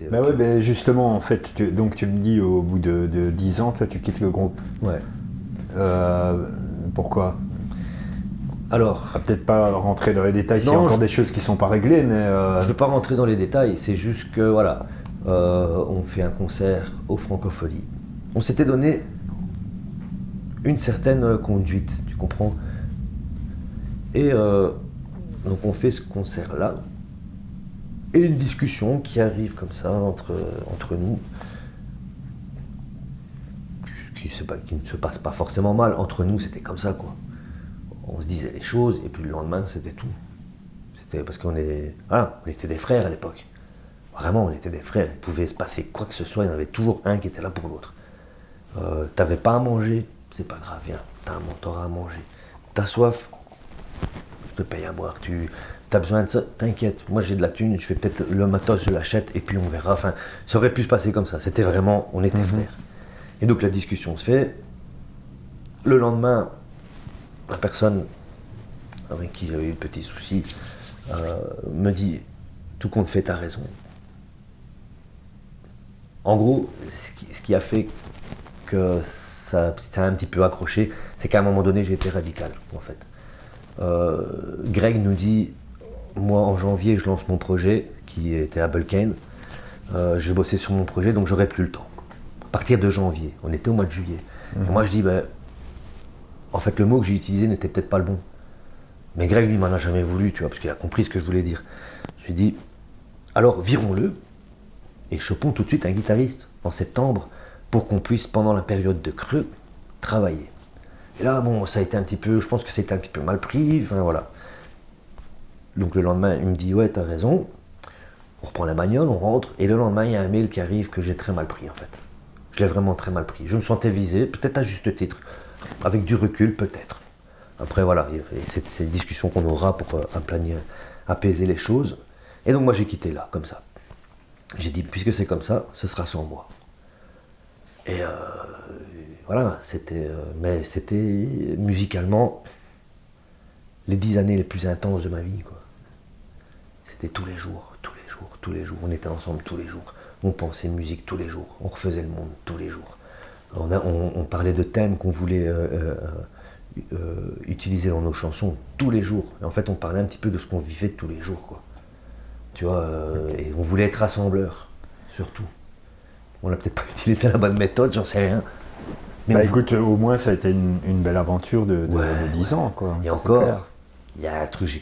était... Bah ouais, bah justement, en fait, donc tu me dis au bout de 10 ans, toi tu quittes le groupe. Ouais. Pourquoi? Alors, On va peut-être pas rentrer dans les détails s'il y a non, encore des choses qui sont pas réglées, mais... je ne veux pas rentrer dans les détails, c'est juste que voilà, on fait un concert au Francofolie. On s'était donné une certaine conduite, tu comprends? Et donc on fait ce concert-là, et une discussion qui arrive comme ça entre nous, qui ne se passe pas forcément mal. Entre nous, c'était comme ça, quoi. On se disait les choses, et puis le lendemain, c'était tout. C'était parce qu'on était des frères à l'époque. Vraiment, on était des frères. Il pouvait se passer quoi que ce soit, il y en avait toujours un qui était là pour l'autre. T'avais pas à manger, c'est pas grave, viens, t'auras à manger. T'as soif, je te paye à boire. T'as besoin de ça, t'inquiète. Moi, j'ai de la thune, je fais peut-être le matos, je l'achète, et puis on verra. Enfin, ça aurait pu se passer comme ça. C'était vraiment, on était frères. Et donc la discussion se fait. Le lendemain, la personne avec qui j'avais eu de petits soucis me dit « Tout compte fait, t'as raison ». En gros, ce qui a fait que ça a un petit peu accroché, c'est qu'à un moment donné, j'ai été radical, en fait. Greg nous dit « Moi, en janvier, je lance mon projet, qui était à Bulkane. Je vais bosser sur mon projet, donc j'aurai plus le temps. » À partir de janvier, on était au mois de juillet. Et moi, je dis en fait, le mot que j'ai utilisé n'était peut-être pas le bon. Mais Greg, lui, m'en a jamais voulu, tu vois, parce qu'il a compris ce que je voulais dire. Je lui ai dit, alors virons-le et chopons tout de suite un guitariste en septembre pour qu'on puisse, pendant la période de creux, travailler. Et là, bon, ça a été un petit peu, je pense que c'était un petit peu mal pris, enfin voilà. Donc le lendemain, il me dit, ouais, t'as raison. On reprend la bagnole, on rentre, et le lendemain, il y a un mail qui arrive que j'ai très mal pris, en fait. Je l'ai vraiment très mal pris. Je me sentais visé, peut-être à juste titre. Avec du recul, peut-être. Après, voilà, c'est une discussion qu'on aura pour apaiser les choses. Et donc, moi, j'ai quitté là, comme ça. J'ai dit, puisque c'est comme ça, ce sera sans moi. Et voilà, mais c'était musicalement les 10 années les plus intenses de ma vie, quoi. C'était tous les jours, tous les jours, tous les jours. On était ensemble tous les jours. On pensait musique tous les jours. On refaisait le monde tous les jours. On parlait de thèmes qu'on voulait utiliser dans nos chansons tous les jours. Et en fait, on parlait un petit peu de ce qu'on vivait tous les jours, quoi. Tu vois, et on voulait être rassembleur, surtout. On n'a peut-être pas utilisé la bonne méthode, j'en sais rien. Mais écoute, au moins, ça a été une belle aventure de 10 ans, quoi. Et encore, il y a un truc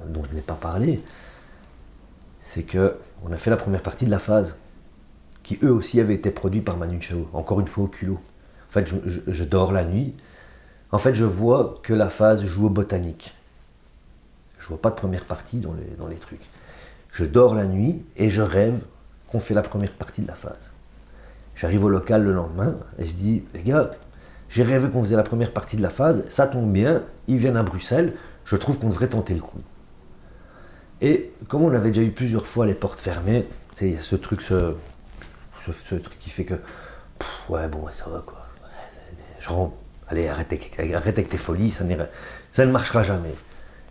dont je n'ai pas parlé, c'est qu'on a fait la première partie de la phase, qui eux aussi avaient été produits par Manu Chao, encore une fois au culot. En fait, je dors la nuit. En fait, je vois que la phase joue au botanique. Je vois pas de première partie dans les trucs. Je dors la nuit et je rêve qu'on fait la première partie de la phase. J'arrive au local le lendemain et je dis, les gars, j'ai rêvé qu'on faisait la première partie de la phase, ça tombe bien, ils viennent à Bruxelles, je trouve qu'on devrait tenter le coup. Et comme on avait déjà eu plusieurs fois les portes fermées, il y a ce truc qui fait que, ouais, bon, ça va, quoi. Genre, allez, arrête avec tes folies, ça ne marchera jamais.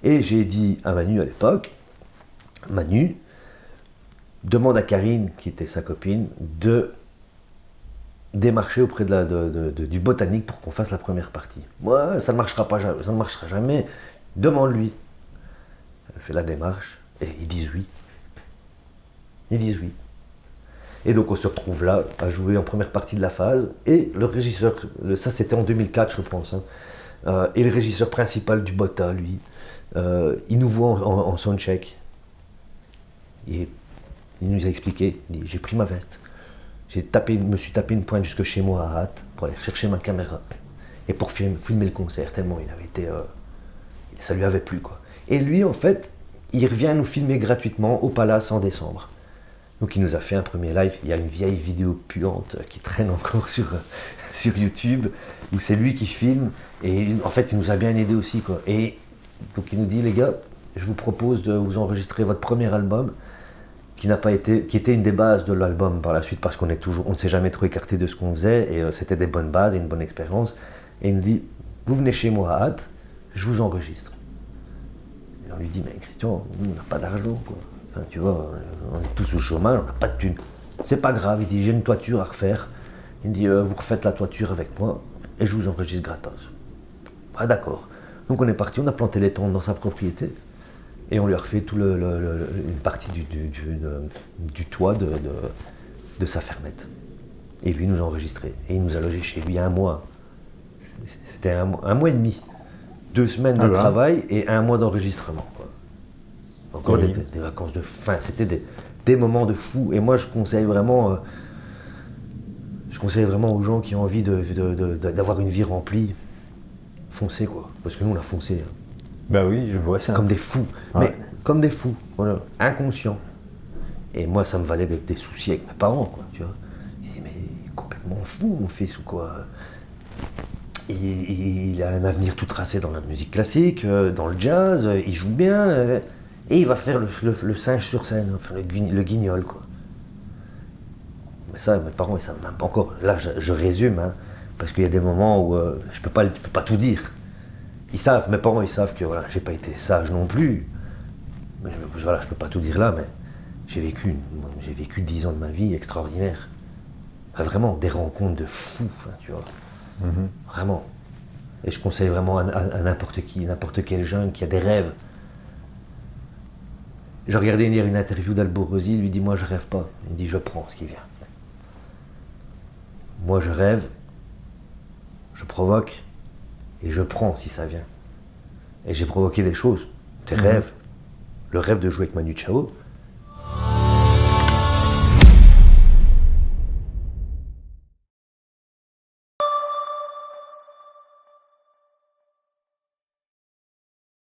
Et j'ai dit à Manu à l'époque, Manu, demande à Karine, qui était sa copine, de démarcher auprès du botanique pour qu'on fasse la première partie. Moi, ça ne marchera jamais. Demande-lui. Elle fait la démarche et ils disent oui. Ils disent oui. Et donc on se retrouve là à jouer en première partie de la phase et le régisseur, ça c'était en 2004 je pense, et le régisseur principal du Bota, lui, il nous voit en soundcheck. Et il nous a expliqué, il dit, j'ai pris ma veste, me suis tapé une pointe jusque chez moi à hâte pour aller chercher ma caméra et pour filmer le concert, tellement il avait été, ça lui avait plu, quoi. Et lui en fait, il revient nous filmer gratuitement au Palace en décembre. Donc il nous a fait un premier live, il y a une vieille vidéo puante qui traîne encore sur YouTube, où c'est lui qui filme, et en fait il nous a bien aidé aussi, quoi. Et donc il nous dit, les gars, je vous propose de vous enregistrer votre premier album, qui était une des bases de l'album par la suite, parce qu'on ne s'est jamais trop écarté de ce qu'on faisait, et c'était des bonnes bases et une bonne expérience. Et il nous dit, vous venez chez moi à hâte, je vous enregistre. Et on lui dit, mais Christian, on n'a pas d'argent, quoi. Enfin, tu vois, on est tous au chômage, on n'a pas de thunes. C'est pas grave, il dit j'ai une toiture à refaire. Il me dit vous refaites la toiture avec moi et je vous enregistre gratos. Ah d'accord. Donc on est parti, on a planté les tentes dans sa propriété et on lui a refait tout une partie du toit de sa fermette. Et lui nous a enregistré. Et il nous a logé chez lui un mois. C'était un mois et demi. 2 semaines de travail et 1 mois d'enregistrement. Quoi. Encore des vacances de fin. C'était des moments de fou. Et moi je conseille vraiment aux gens qui ont envie d'avoir une vie remplie, foncez quoi. Parce que nous on a foncé. Hein. Bah oui, je vois ça. Comme des fous. Ouais. Mais comme des fous. Voilà. Inconscients. Et moi ça me valait des soucis avec mes parents. Quoi, tu vois. Ils disaient mais complètement fou mon fils ou quoi. Il a un avenir tout tracé dans la musique classique, dans le jazz, il joue bien, et il va faire le singe sur scène, enfin le guignol, quoi. Mais ça, mes parents, ils savent même pas encore. Là, je résume, hein, parce qu'il y a des moments où je peux pas tout dire. Ils savent, mes parents, ils savent que voilà, j'ai pas été sage non plus. Mais voilà, je peux pas tout dire là, mais j'ai vécu 10 ans de ma vie extraordinaires. Enfin, vraiment, des rencontres de fous, hein, tu vois. Vraiment. Et je conseille vraiment à n'importe qui, n'importe quel jeune qui a des rêves. J'ai regardé hier une interview d'Alborosi, il lui dit moi je rêve pas. Il me dit je prends ce qui vient. Moi je rêve, je provoque et je prends si ça vient. Et j'ai provoqué des choses, des rêves. Le rêve de jouer avec Manu Chao,